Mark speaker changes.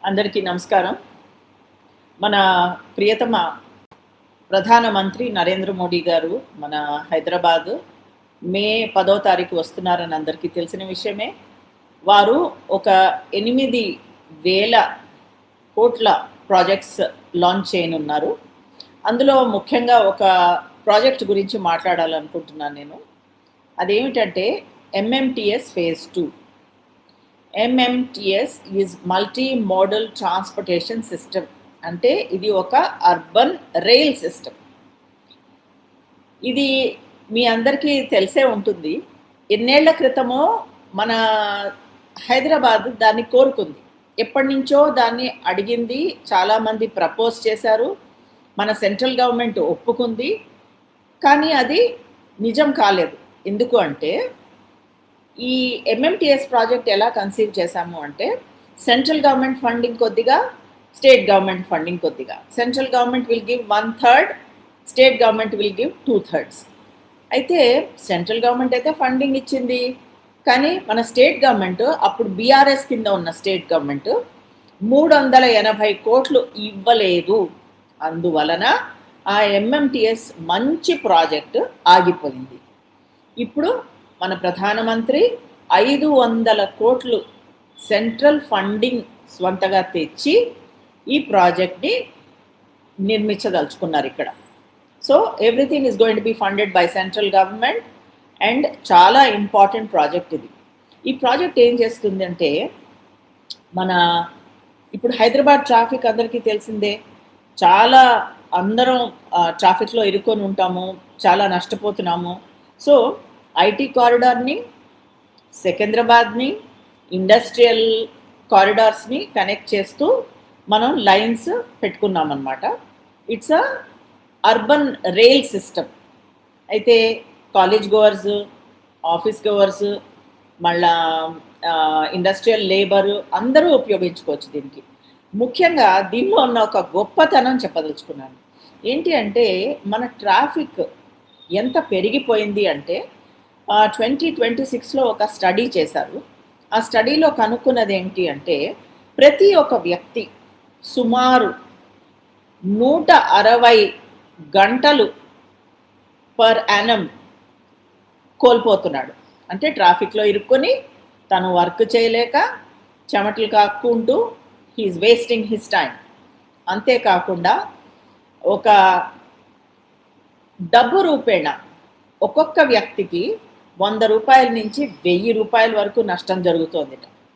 Speaker 1: అందరికీ నమస్కారం. మన ప్రియతమ ప్రధానమంత్రి నరేంద్ర మోడీ గారు మన హైదరాబాద్ మే 10వ తారీఖు వస్తున్నారని అందరికీ తెలిసిన విషయమే. వారు ఒక 8,000 కోట్ల ప్రాజెక్ట్స్ లాంచ్ చేయనున్నారు. అందులో ముఖ్యంగా ఒక ప్రాజెక్ట్ గురించి మాట్లాడాలనుకుంటున్నాను నేను. అదేమిటంటే MMTS phase 2. MMTS is multi modal transportation system. అంటే ఇది ఒక అర్బన్ రైల్ సిస్టమ్. ఇది మీ అందరికీ తెలిసే ఉంటుంది. ఎన్నేళ్ల క్రితమో మన హైదరాబాద్ దాన్ని కోరుకుంది. ఎప్పటి నుంచో దాన్ని అడిగింది, చాలామంది ప్రపోజ్ చేశారు, మన సెంట్రల్ గవర్నమెంట్ ఒప్పుకుంది. కానీ అది నిజం కాలేదు. ఎందుకు అంటే ఈ ఎంఎంటీఎస్ ప్రాజెక్ట్ ఎలా కన్సీవ్ చేశాము అంటే సెంట్రల్ గవర్నమెంట్ ఫండింగ్ కొద్దిగా, స్టేట్ గవర్నమెంట్ ఫండింగ్ కొద్దిగా. Central government will give 1/3, state government will give 2/3. అయితే సెంట్రల్ గవర్నమెంట్ అయితే ఫండింగ్ ఇచ్చింది, కానీ మన స్టేట్ గవర్నమెంట్, అప్పుడు బీఆర్ఎస్ కింద ఉన్న స్టేట్ గవర్నమెంట్ 380 కోట్లు ఇవ్వలేదు. అందువలన ఆ ఎంఎంటీఎస్ మంచి ప్రాజెక్ట్ ఆగిపోయింది. ఇప్పుడు మన ప్రధానమంత్రి 500 కోట్లు సెంట్రల్ ఫండింగ్ స్వంతగా తెచ్చి ఈ ప్రాజెక్ట్ని నిర్మించదలుచుకున్నారు ఇక్కడ. So everything is going to be funded by central government and చాలా ఇంపార్టెంట్ ప్రాజెక్ట్ ఇది. ఈ ప్రాజెక్ట్ ఏం చేస్తుంది అంటే మన ఇప్పుడు హైదరాబాద్ ట్రాఫిక్ అందరికీ తెలిసిందే. చాలా అందరం ట్రాఫిక్లో ఇరుక్కొని ఉంటాము, చాలా నష్టపోతున్నాము. సో ఐటీ కారిడార్ని, సికింద్రాబాద్ని, ఇండస్ట్రియల్ కారిడార్స్ని కనెక్ట్ చేస్తూ మనం లైన్స్ పెట్టుకున్నామన్నమాట. It's a urban rail system. అయితే కాలేజ్ గోవర్స్, ఆఫీస్ గోవర్స్, మళ్ళా ఇండస్ట్రియల్ లేబర్ అందరూ ఉపయోగించుకోవచ్చు దీనికి. ముఖ్యంగా దీనిలో ఉన్న ఒక గొప్పతనం చెప్పదలుచుకున్నాను. ఏంటి అంటే మన ట్రాఫిక్ ఎంత పెరిగిపోయింది అంటే 2026లో ఒక స్టడీ చేశారు. ఆ స్టడీలో కనుక్కున్నది ఏంటి అంటే ప్రతి ఒక్క వ్యక్తి సుమారు 160 గంటలు పర్ యానం కోల్పోతున్నాడు. అంటే ట్రాఫిక్లో ఇరుక్కొని తను వర్క్ చేయలేక చెమటలు కాక్కుంటూ హీఈస్ వేస్టింగ్ హిస్ టైం. అంతేకాకుండా ఒక డబ్బు రూపేణ ఒక్కొక్క వ్యక్తికి 100 రూపాయల నుంచి 1000 రూపాయల వరకు నష్టం జరుగుతోందిట.